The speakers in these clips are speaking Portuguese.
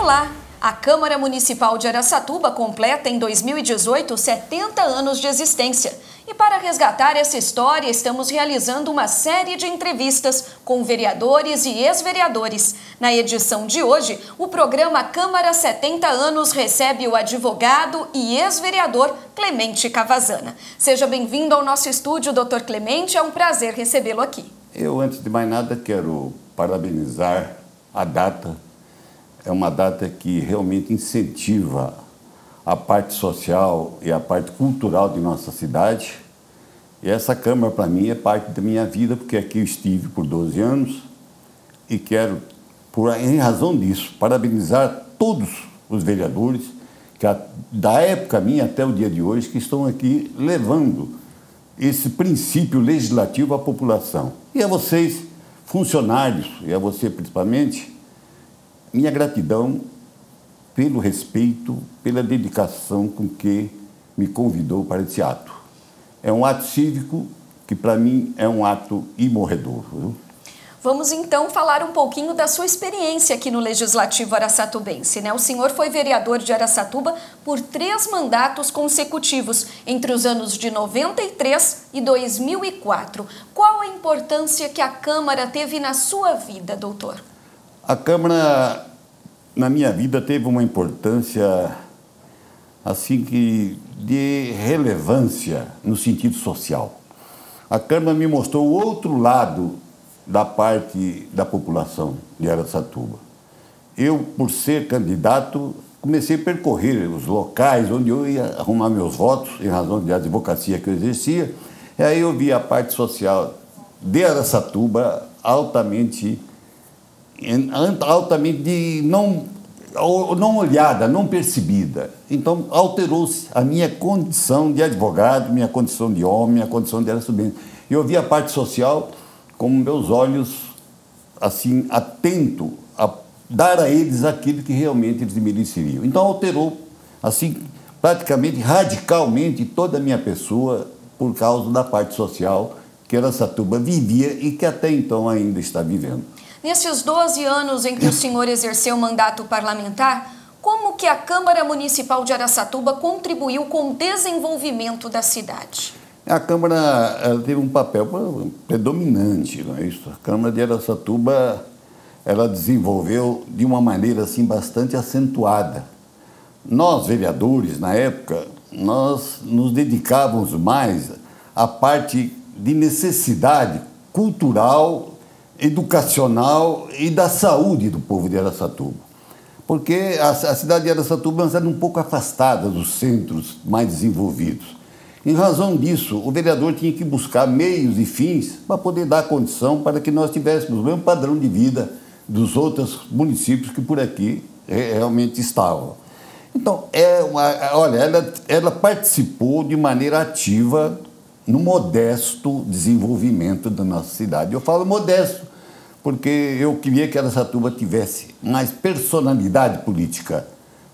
Olá! A Câmara Municipal de Araçatuba completa em 2018 70 anos de existência. E para resgatar essa história, estamos realizando uma série de entrevistas com vereadores e ex-vereadores. Na edição de hoje, o programa Câmara 70 anos recebe o advogado e ex-vereador Clemente Cavazana. Seja bem-vindo ao nosso estúdio, Dr. Clemente, é um prazer recebê-lo aqui. Eu, antes de mais nada, quero parabenizar a data. É uma data que realmente incentiva a parte social e a parte cultural de nossa cidade. E essa Câmara, para mim, é parte da minha vida, porque aqui eu estive por 12 anos e quero, em razão disso, parabenizar todos os vereadores que, da época minha até o dia de hoje, que estão aqui levando esse princípio legislativo à população. E a vocês, funcionários, e a você principalmente, minha gratidão pelo respeito, pela dedicação com que me convidou para esse ato. É um ato cívico que, para mim, é um ato imorredor. Viu? Vamos, então, falar um pouquinho da sua experiência aqui no Legislativo araçatubense, né? O senhor foi vereador de Araçatuba por 3 mandatos consecutivos, entre os anos de 93 e 2004. Qual a importância que a Câmara teve na sua vida, doutor? A Câmara, na minha vida, teve uma importância assim que de relevância no sentido social. A Câmara me mostrou o outro lado da parte da população de Araçatuba. Eu, por ser candidato, comecei a percorrer os locais onde eu ia arrumar meus votos, em razão da advocacia que eu exercia, e aí eu vi a parte social de Araçatuba altamente não olhada, não percebida. Então, alterou-se a minha condição de advogado, minha condição de homem, minha condição de araçatubense. Eu vi a parte social com meus olhos, assim, atento a dar a eles aquilo que realmente eles mereceriam. Então, alterou, assim, praticamente, radicalmente, toda a minha pessoa por causa da parte social que Araçatuba vivia e que até então ainda está vivendo. Nesses 12 anos em que o senhor exerceu o mandato parlamentar, como que a Câmara Municipal de Araçatuba contribuiu com o desenvolvimento da cidade? A Câmara teve um papel predominante, não é isso? A Câmara de Araçatuba, ela desenvolveu de uma maneira assim bastante acentuada. Nós, vereadores, na época, nós nos dedicávamos mais à parte de necessidade cultural, educacional e da saúde do povo de Araçatuba. Porque a cidade de Araçatuba era um pouco afastada dos centros mais desenvolvidos. Em razão disso, o vereador tinha que buscar meios e fins para poder dar condição para que nós tivéssemos o mesmo padrão de vida dos outros municípios que por aqui realmente estavam. Então, ela participou de maneira ativa no modesto desenvolvimento da nossa cidade. Eu falo modesto porque eu queria que Araçatuba tivesse mais personalidade política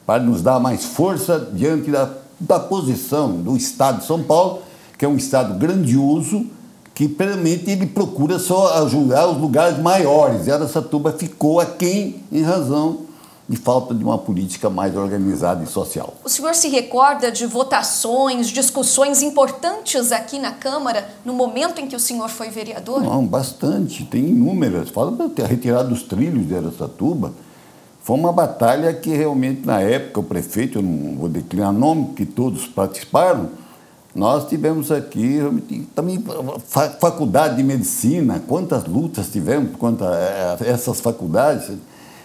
para nos dar mais força diante da posição do Estado de São Paulo, que é um Estado grandioso, que realmente ele procura só ajudar os lugares maiores. E Araçatuba ficou aquém em razão de falta de uma política mais organizada e social. O senhor se recorda de votações, discussões importantes aqui na Câmara, no momento em que o senhor foi vereador? Não, bastante, tem inúmeras. Fala para ter retirado os trilhos de Araçatuba. Foi uma batalha que realmente, na época, o prefeito, eu não vou declinar nome, que todos participaram, nós tivemos aqui também faculdade de medicina, quantas lutas tivemos quanto a essas faculdades.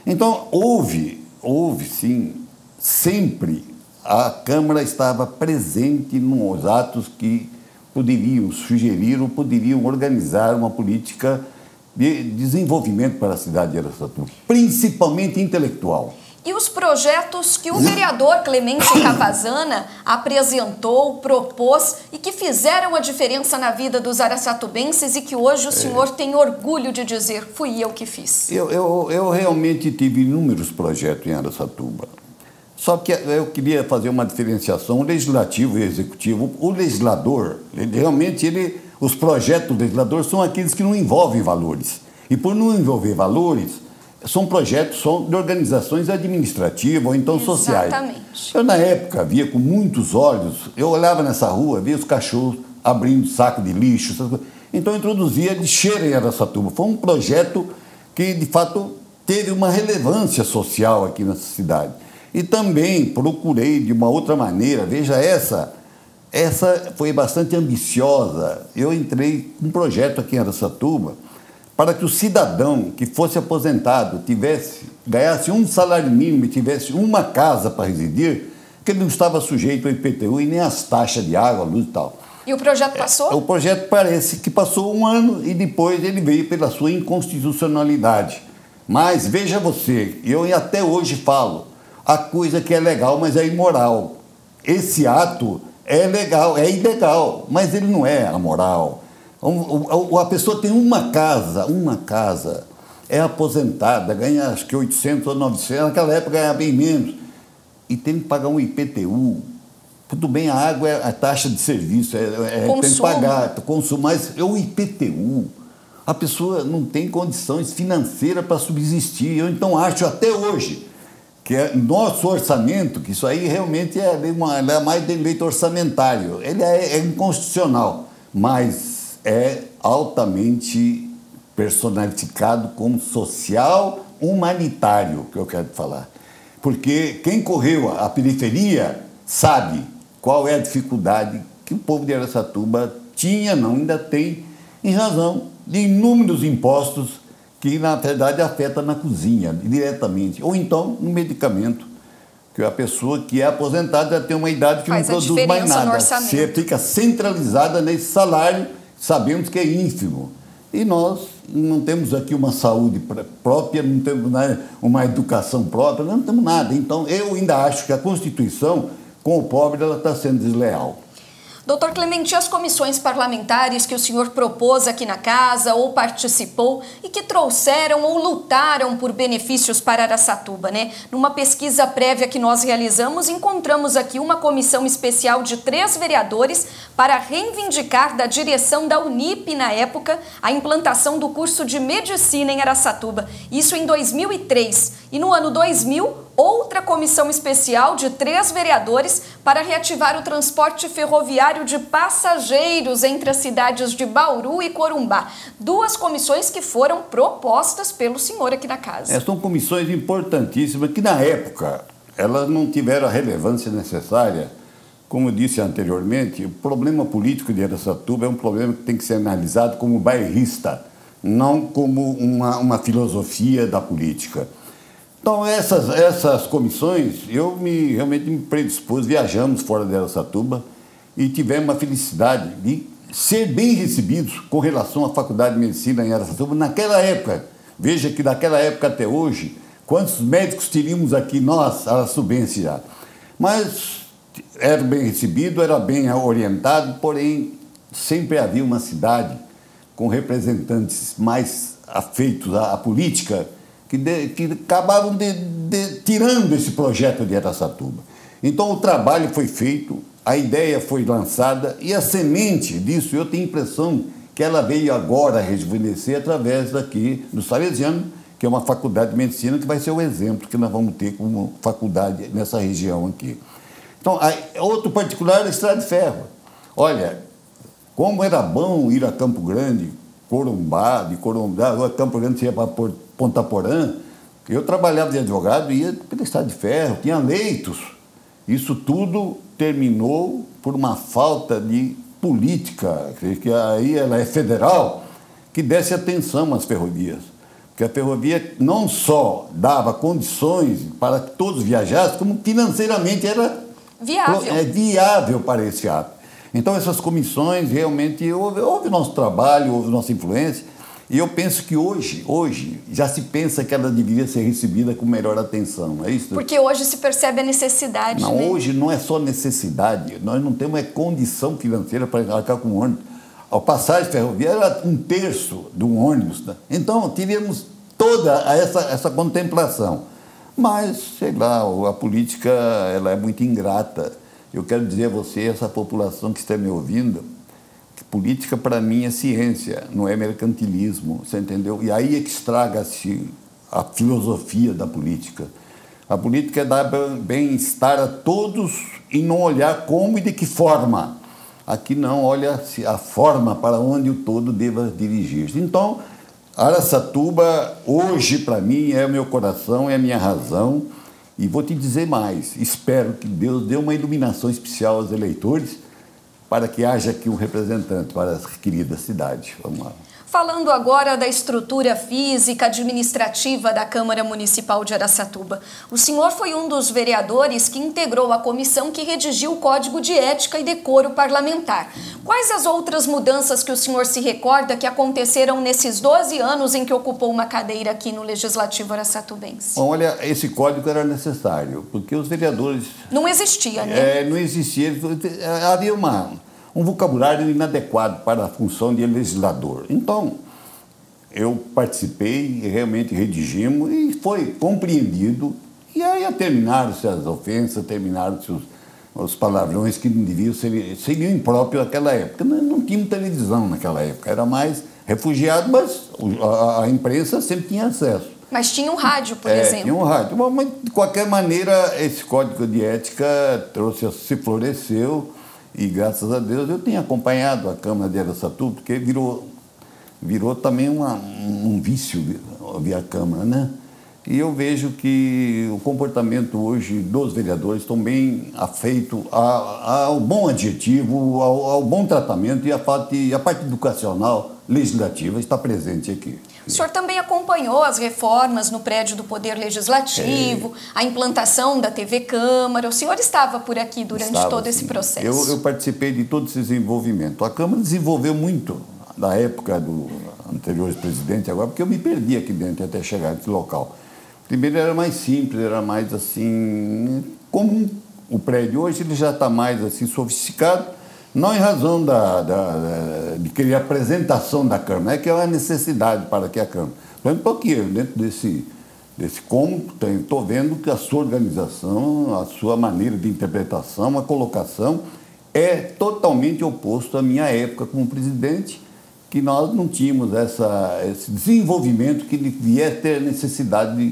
Então, houve sim, sempre a Câmara estava presente nos atos que poderiam sugerir ou poderiam organizar uma política de desenvolvimento para a cidade de Araçatuba, principalmente intelectual. E os projetos que o vereador Clemente Cavazana apresentou, propôs e que fizeram a diferença na vida dos araçatubenses e que hoje o senhor tem orgulho de dizer, fui eu que fiz. Eu realmente tive inúmeros projetos em Araçatuba. Só que eu queria fazer uma diferenciação, o legislativo e o executivo. O legislador, os projetos do legislador são aqueles que não envolvem valores. E por não envolver valores, são projetos de organizações administrativas ou então sociais. Exatamente. Eu, na época, via com muitos olhos, eu olhava nessa rua, via os cachorros abrindo saco de lixo, essas coisas. Então eu introduzia lixeira em Araçatuba. Foi um projeto que, de fato, teve uma relevância social aqui nessa cidade. E também procurei, de uma outra maneira, veja, essa foi bastante ambiciosa. Eu entrei com um projeto aqui em Araçatuba para que o cidadão que fosse aposentado ganhasse um salário mínimo e tivesse uma casa para residir, que ele não estava sujeito ao IPTU e nem às taxas de água, luz e tal. E o projeto passou? O projeto parece que passou um ano e depois ele veio pela sua inconstitucionalidade. Mas veja você, eu até hoje falo, a coisa que é legal, mas é imoral. Esse ato é legal, é ilegal, mas ele não é amoral. A pessoa tem uma casa, é aposentada, ganha acho que 800 ou 900, naquela época ganhava bem menos, e tem que pagar um IPTU. Tudo bem, a água é a taxa de serviço, tem que pagar, consumo, mas é o IPTU. A pessoa não tem condições financeiras para subsistir. Eu então acho até hoje que nosso orçamento, que isso aí realmente é mais de direito orçamentário, ele é inconstitucional, mas é altamente personificado como social humanitário, que eu quero falar. Porque quem correu a periferia sabe qual é a dificuldade que o povo de Araçatuba tinha, ainda tem, em razão de inúmeros impostos que, na verdade, afetam na cozinha, diretamente. Ou então, no medicamento, que a pessoa que é aposentada já tem uma idade que não produz mais nada. Você fica centralizada nesse salário, sabemos que é ínfimo. E nós não temos aqui uma saúde própria, não temos uma educação própria, não temos nada. Então, eu ainda acho que a Constituição, com o pobre, ela está sendo desleal. Doutor Clemente, as comissões parlamentares que o senhor propôs aqui na casa ou participou e que trouxeram ou lutaram por benefícios para Araçatuba, né? Numa pesquisa prévia que nós realizamos, encontramos aqui uma comissão especial de 3 vereadores para reivindicar da direção da Unip, na época, a implantação do curso de medicina em Araçatuba. Isso em 2003. E no ano 2000, outra comissão especial de 3 vereadores para reativar o transporte ferroviário de passageiros entre as cidades de Bauru e Corumbá. 2 comissões que foram propostas pelo senhor aqui na casa. São comissões importantíssimas que, na época, elas não tiveram a relevância necessária. Como eu disse anteriormente, o problema político de Araçatuba é um problema que tem que ser analisado como bairrista, não como uma filosofia da política. Então, essas comissões, eu realmente me predispus, viajamos fora de Araçatuba e tivemos a felicidade de ser bem recebidos com relação à Faculdade de Medicina em Araçatuba naquela época. Veja que daquela época até hoje, quantos médicos teríamos aqui nós, araçubenses já. Mas era bem recebido, era bem orientado, porém sempre havia uma cidade com representantes mais afeitos à política que acabavam tirando esse projeto de Araçatuba. Então, o trabalho foi feito, a ideia foi lançada e a semente disso, eu tenho a impressão que ela veio agora a rejuvenescer através daqui do Salesiano, que é uma faculdade de medicina que vai ser o exemplo que nós vamos ter como faculdade nessa região aqui. Então, outro particular é a Estrada de Ferro. Olha, como era bom ir a Campo Grande, Corumbá, Campo Grande você ia para Ponta Porã. Eu trabalhava de advogado e ia pela Estrada de Ferro, tinha leitos. Isso tudo terminou por uma falta de política, que aí ela é federal, que desse atenção às ferrovias. Porque a ferrovia não só dava condições para que todos viajassem, como financeiramente era viável para esse ato. Então, essas comissões, realmente, houve nosso trabalho, houve nossa influência, e eu penso que hoje já se pensa que ela deveria ser recebida com melhor atenção, é isso? Porque hoje se percebe a necessidade, não, né? Hoje não é só necessidade, nós não temos condição financeira para arcar com o ônibus. A passagem ferroviária era 1/3 de um ônibus, né? Então, tivemos toda essa contemplação. Mas, sei lá, a política ela é muito ingrata. Eu quero dizer a você, essa população que está me ouvindo, que política para mim é ciência, não é mercantilismo, você entendeu? E aí é que estraga-se a filosofia da política. A política é dar bem-estar a todos e não olhar como e de que forma. Aqui não, olha a forma para onde o todo deva dirigir-se. Então, Araçatuba, hoje, para mim, é o meu coração, é a minha razão. E vou te dizer mais, espero que Deus dê uma iluminação especial aos eleitores para que haja aqui um representante para essa querida cidade. Vamos lá. Falando agora da estrutura física administrativa da Câmara Municipal de Araçatuba, o senhor foi um dos vereadores que integrou a comissão que redigiu o Código de Ética e Decoro Parlamentar. Quais as outras mudanças que o senhor se recorda que aconteceram nesses 12 anos em que ocupou uma cadeira aqui no Legislativo araçatubense? Bom, olha, esse código era necessário, porque os vereadores... Não existia, né? Não existia, havia um vocabulário inadequado para a função de legislador. Então, eu participei, realmente redigimos e foi compreendido. E aí terminaram-se as ofensas, terminaram-se os palavrões que não deviam seriam impróprios naquela época. Não tinha televisão naquela época, era mais refugiado, mas a imprensa sempre tinha acesso. Mas tinha um rádio, por exemplo. Tinha um rádio. Mas, de qualquer maneira, esse código de ética se floresceu. E, graças a Deus, eu tenho acompanhado a Câmara de Araçatuba, porque virou também um vício via Câmara, né? E eu vejo que o comportamento hoje dos vereadores estão bem afeito ao bom adjetivo, ao bom tratamento, e a parte educacional legislativa está presente aqui. O senhor também acompanhou as reformas no prédio do Poder Legislativo, a implantação da TV Câmara. O senhor estava por aqui durante todo esse processo? Eu participei de todo esse desenvolvimento. A Câmara desenvolveu muito da época do anterior presidente agora, porque eu me perdi aqui dentro até chegar nesse local. Primeiro era mais simples, era mais assim, comum. O prédio hoje ele já está mais assim sofisticado, não em razão de querer a apresentação da Câmara, é que é uma necessidade para que a Câmara. Por exemplo, aqui, dentro desse cômodo, estou vendo que a sua organização, a sua maneira de interpretação, a colocação, é totalmente oposto à minha época como presidente, que nós não tínhamos esse desenvolvimento que vier ter necessidade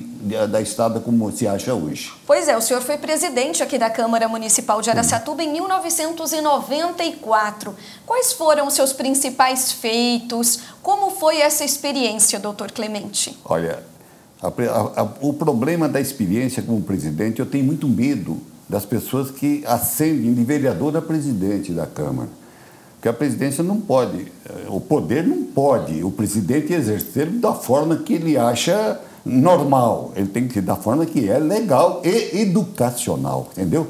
da estrada como se acha hoje. Pois é, o senhor foi presidente aqui da Câmara Municipal de Araçatuba em 1994. Quais foram os seus principais feitos? Como foi essa experiência, doutor Clemente? Olha, o problema da experiência como presidente, eu tenho muito medo das pessoas que ascendem de vereador a presidente da Câmara. Porque a presidência não pode, o poder não pode, o presidente exercer da forma que ele acha normal. Ele tem que ser da forma que é legal e educacional, entendeu?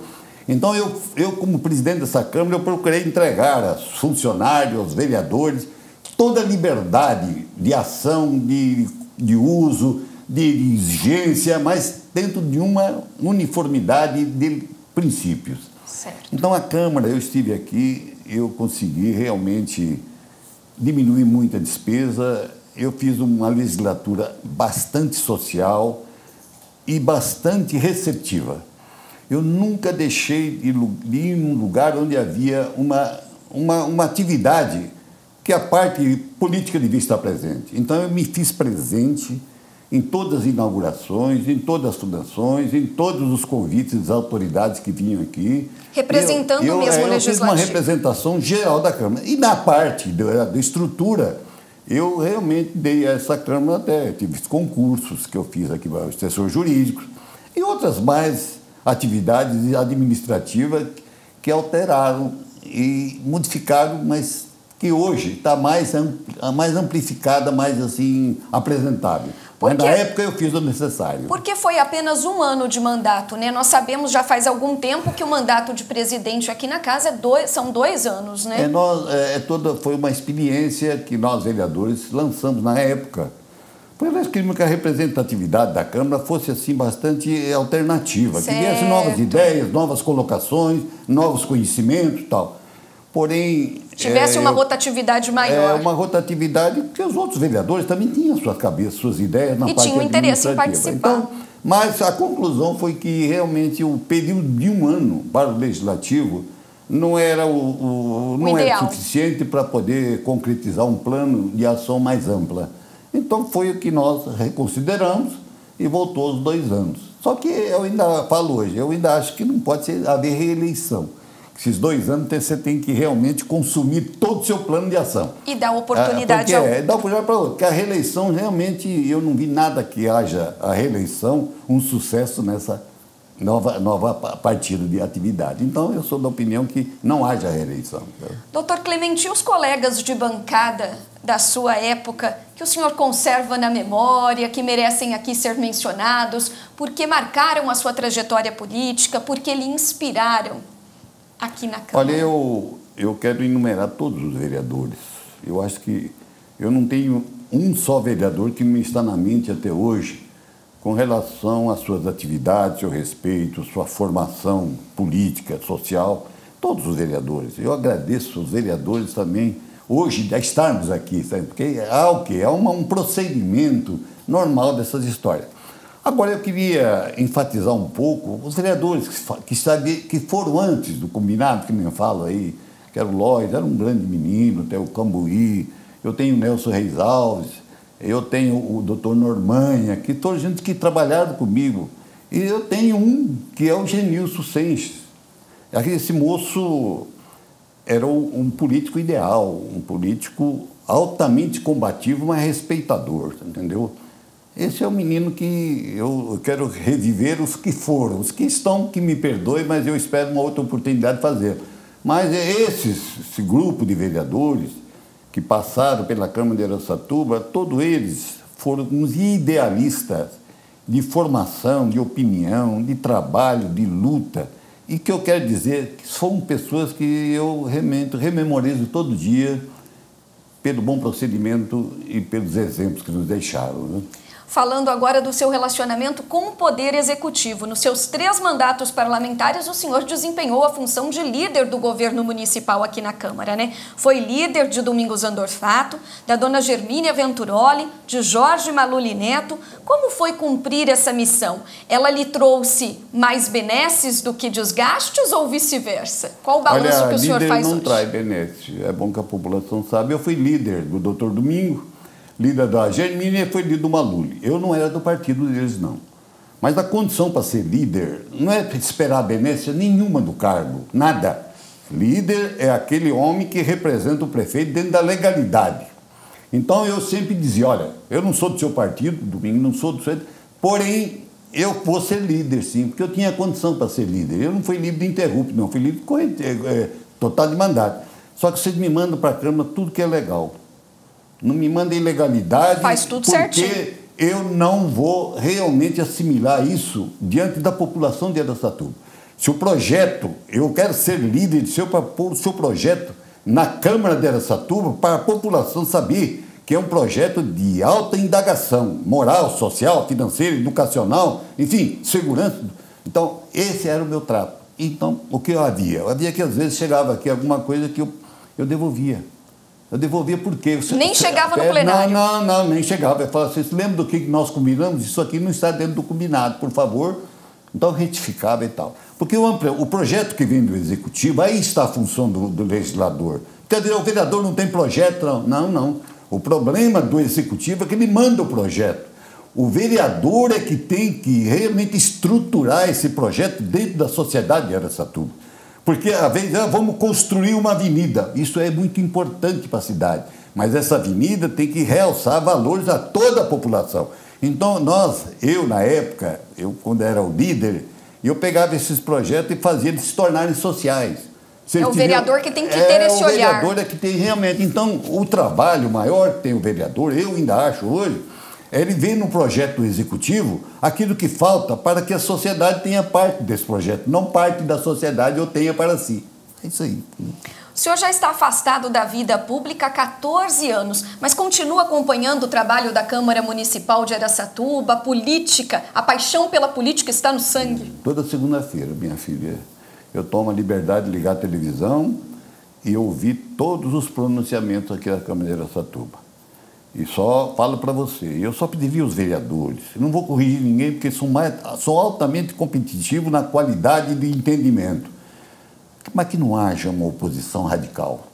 Então, eu como presidente dessa Câmara, eu procurei entregar aos funcionários, aos vereadores, toda a liberdade de ação, de uso, de exigência, mas dentro de uma uniformidade de princípios. Certo. Então, a Câmara, eu estive aqui, eu consegui realmente diminuir muita despesa, eu fiz uma legislatura bastante social e bastante receptiva. Eu nunca deixei de ir num lugar onde havia uma atividade que a parte política devia estar presente. Então, eu me fiz presente em todas as inaugurações, em todas as fundações, em todos os convites das autoridades que vinham aqui. Representando mesmo o Legislativo. Eu fiz uma representação geral da Câmara. E na parte da estrutura, eu realmente dei a essa Câmara até, tive concursos que eu fiz aqui para o assessor jurídico e outras mais atividades administrativas que alteraram e modificaram, mas que hoje está mais amplificada, mais assim, apresentável. Mas na época eu fiz o necessário. Porque foi apenas um ano de mandato, né? Nós sabemos já faz algum tempo que o mandato de presidente aqui na casa são 2 anos, né? Foi uma experiência que nós, vereadores, lançamos na época. Porque nós queríamos que a representatividade da Câmara fosse assim bastante alternativa. Certo. Que viesse novas ideias, novas colocações, novos conhecimentos e tal. Porém... Tivesse uma rotatividade maior. Uma rotatividade, porque os outros vereadores também tinham suas cabeças, suas ideias na parte administrativa. E tinham interesse em participar. Então, mas a conclusão foi que realmente o período de 1 ano para o Legislativo não era não era suficiente para poder concretizar um plano de ação mais ampla. Então foi o que nós reconsideramos e voltou aos 2 anos. Só que eu ainda falo hoje, eu ainda acho que não pode haver reeleição. Esses 2 anos você tem que realmente consumir todo o seu plano de ação. E dar oportunidade ao... Dá oportunidade para outro. Porque a reeleição, realmente, eu não vi nada que haja a reeleição um sucesso nessa nova partida de atividade. Então, eu sou da opinião que não haja reeleição. Doutor Clemente, e os colegas de bancada da sua época que o senhor conserva na memória, que merecem aqui ser mencionados, porque marcaram a sua trajetória política, porque lhe inspiraram aqui na Câmara? Olha, eu quero enumerar todos os vereadores. Eu acho que eu não tenho um só vereador que me está na mente até hoje com relação às suas atividades, seu respeito, sua formação política, social, todos os vereadores. Eu agradeço os vereadores também, hoje, de estarmos aqui, sabe? Porque há o quê? Há um procedimento normal dessas histórias. Agora, eu queria enfatizar um pouco os vereadores que foram antes do combinado, que nem eu falo aí, que era o Lois, era um grande menino, tem o Cambuí, eu tenho o Nelson Reis Alves, eu tenho o doutor Normanha, que toda gente que trabalharam comigo. E eu tenho um que é o Genilson Senches. Esse moço era um político ideal, um político altamente combativo, mas respeitador, entendeu? Esse é o menino que eu quero reviver os que foram. Os que estão, que me perdoem, mas eu espero uma outra oportunidade de fazer. Mas esse grupo de vereadores que passaram pela Câmara de Araçatuba, todos eles foram uns idealistas de formação, de opinião, de trabalho, de luta. E que eu quero dizer que são pessoas que eu rememorizo todo dia pelo bom procedimento e pelos exemplos que nos deixaram, né? Falando agora do seu relacionamento com o Poder Executivo. Nos seus 3 mandatos parlamentares, o senhor desempenhou a função de líder do governo municipal aqui na Câmara, né? Foi líder de Domingos Andorfato, da dona Germínia Venturoli, de Jorge Maluli Neto. Como foi cumprir essa missão? Ela lhe trouxe mais benesses do que desgastes ou vice-versa? Qual o balanço que o senhor faz hoje? Líder não traz benesses. É bom que a população saiba. Eu fui líder do doutor Domingo, líder da Germínia, foi líder do Maluli. Eu não era do partido deles, não. Mas a condição para ser líder não é esperar a benéfica nenhuma do cargo, nada. Líder é aquele homem que representa o prefeito dentro da legalidade. Então eu sempre dizia, olha, eu não sou do seu partido, Domingo, não sou do seu... Porém, eu vou ser líder, sim, porque eu tinha condição para ser líder. Eu não fui líder de interrupto, não. Fui líder total de mandato. Só que vocês me mandam para a Câmara tudo que é legal. Não me manda ilegalidade, faz tudo porque certinho. Eu não vou realmente assimilar isso diante da população de Araçatuba. Se o projeto, eu quero ser líder para pôr o seu projeto na Câmara de Araçatuba para a população saber que é um projeto de alta indagação, moral, social, financeira, educacional, enfim, segurança. Então, esse era o meu trato. Então, o que eu havia? Eu havia que às vezes chegava aqui alguma coisa que eu devolvia. Eu devolvia por quê? Nem chegava no plenário. Não, nem chegava. Eu falava assim, você lembra do que nós combinamos? Isso aqui não está dentro do combinado, por favor. Então, retificava e tal. Porque o projeto que vem do Executivo, aí está a função do legislador. Quer dizer, o vereador não tem projeto? Não. O problema do Executivo é que ele manda o projeto. O vereador é que tem que realmente estruturar esse projeto dentro da sociedade de Araçatuba. Porque, às vezes, vamos construir uma avenida. Isso é muito importante para a cidade. Mas essa avenida tem que realçar valores a toda a população. Então, eu na época, quando era o líder, eu pegava esses projetos e fazia eles se tornarem sociais. É o vereador que tem que ter esse olhar. O vereador é que tem realmente. Então, o trabalho maior que tem o vereador, eu ainda acho hoje, ele vê no projeto do Executivo aquilo que falta para que a sociedade tenha parte desse projeto, não parte da sociedade ou tenha para si. É isso aí. O senhor já está afastado da vida pública há 14 anos, mas continua acompanhando o trabalho da Câmara Municipal de Araçatuba, a política, a paixão pela política está no sangue? Toda segunda-feira, minha filha, eu tomo a liberdade de ligar a televisão e ouvir todos os pronunciamentos aqui da Câmara de Araçatuba. E só falo para você, eu só pedi os vereadores, não vou corrigir ninguém porque são altamente competitivos na qualidade de entendimento, mas que não haja uma oposição radical.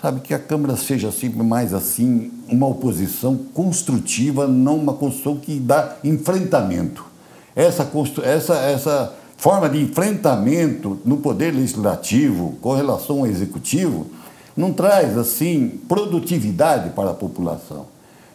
sabe, que a Câmara seja sempre mais assim, uma oposição construtiva, não uma construção que dá enfrentamento. Essa forma de enfrentamento no poder legislativo com relação ao executivo não traz, assim, produtividade para a população.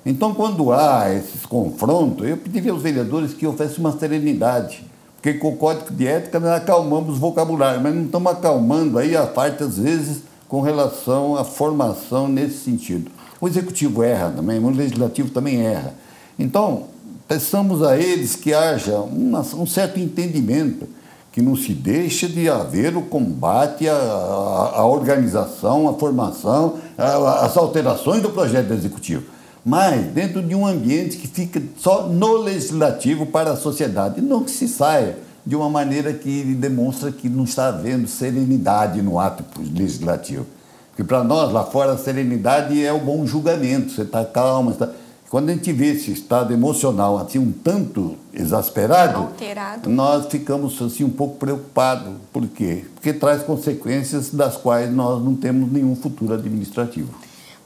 Então, quando há esses confrontos, eu pediria aos vereadores que houvesse uma serenidade, porque com o Código de Ética nós acalmamos o vocabulário, mas não estamos acalmando aí a parte, às vezes, com relação à formação nesse sentido. O Executivo erra também, o Legislativo também erra. Então, peçamos a eles que haja um certo entendimento, que não se deixe de haver o combate à organização, à formação, às alterações do projeto do Executivo, mas dentro de um ambiente que fica só no Legislativo para a sociedade, não que se saia de uma maneira que demonstra que não está havendo serenidade no ato legislativo. Porque para nós, lá fora, a serenidade é o bom julgamento, você está calmo, está... Quando a gente vê esse estado emocional assim um tanto exasperado, alterado, nós ficamos assim um pouco preocupados. Por quê? Porque traz consequências das quais nós não temos nenhum futuro administrativo.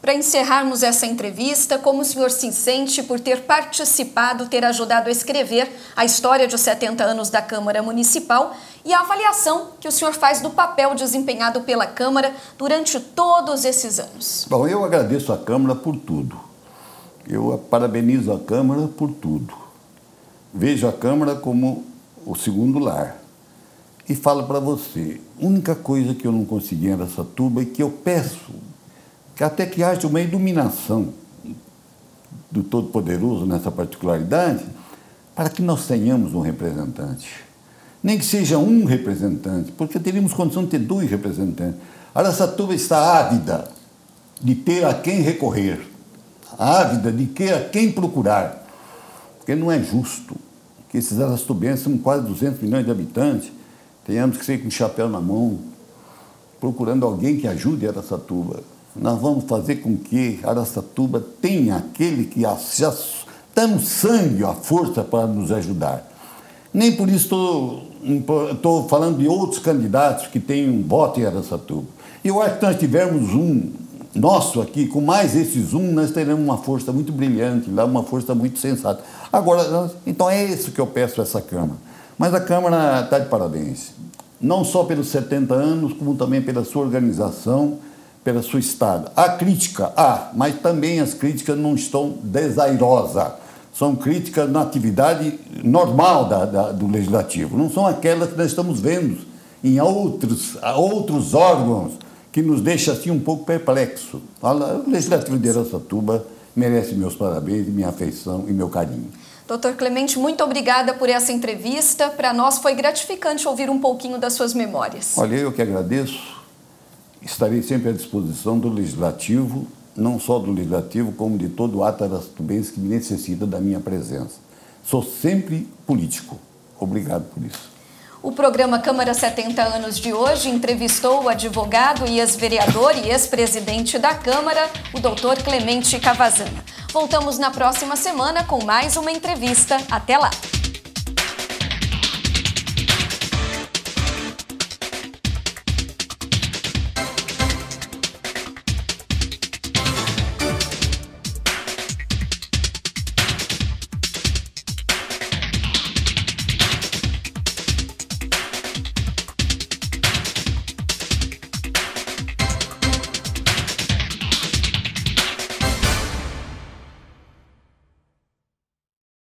Para encerrarmos essa entrevista, como o senhor se sente por ter participado, ter ajudado a escrever a história de 70 anos da Câmara Municipal e a avaliação que o senhor faz do papel desempenhado pela Câmara durante todos esses anos? Bom, eu agradeço à Câmara por tudo. Eu parabenizo a Câmara por tudo. Vejo a Câmara como o segundo lar. E falo para você, a única coisa que eu não consegui em Araçatuba e que eu peço, que até que haja uma iluminação do Todo-Poderoso nessa particularidade, para que nós tenhamos um representante. Nem que seja um representante, porque teríamos condição de ter 2 representantes. Araçatuba está ávida de ter a quem recorrer, ávida de ter a quem procurar, porque não é justo que esses araçatubenses, são quase 200 milhões de habitantes, tenhamos que ser com o chapéu na mão, procurando alguém que ajude Araçatuba. Nós vamos fazer com que Araçatuba tenha aquele que já está no sangue, a força para nos ajudar. Nem por isso estou falando de outros candidatos que têm um voto em Araçatuba. Eu acho que nós tivermos um nosso aqui, com mais esses nós teremos uma força muito brilhante, lá uma força muito sensata. Agora, então é isso que eu peço a essa Câmara. Mas a Câmara está de parabéns, não só pelos 70 anos, como também pela sua organização, pela sua estado. Há crítica, mas também as críticas não estão desairosas. São críticas na atividade normal do Legislativo. Não são aquelas que nós estamos vendo em outros órgãos que nos deixa assim um pouco perplexo. O Legislativo de Araçatuba merece meus parabéns, minha afeição e meu carinho. Doutor Clemente, muito obrigada por essa entrevista. Para nós foi gratificante ouvir um pouquinho das suas memórias. Olha, eu que agradeço. Estarei sempre à disposição do Legislativo, não só do Legislativo, como de todo o ato araçatubense que necessita da minha presença. Sou sempre político. Obrigado por isso. O programa Câmara 70 anos de hoje entrevistou o advogado e ex-vereador e ex-presidente da Câmara, o doutor Clemente Cavazana. Voltamos na próxima semana com mais uma entrevista. Até lá!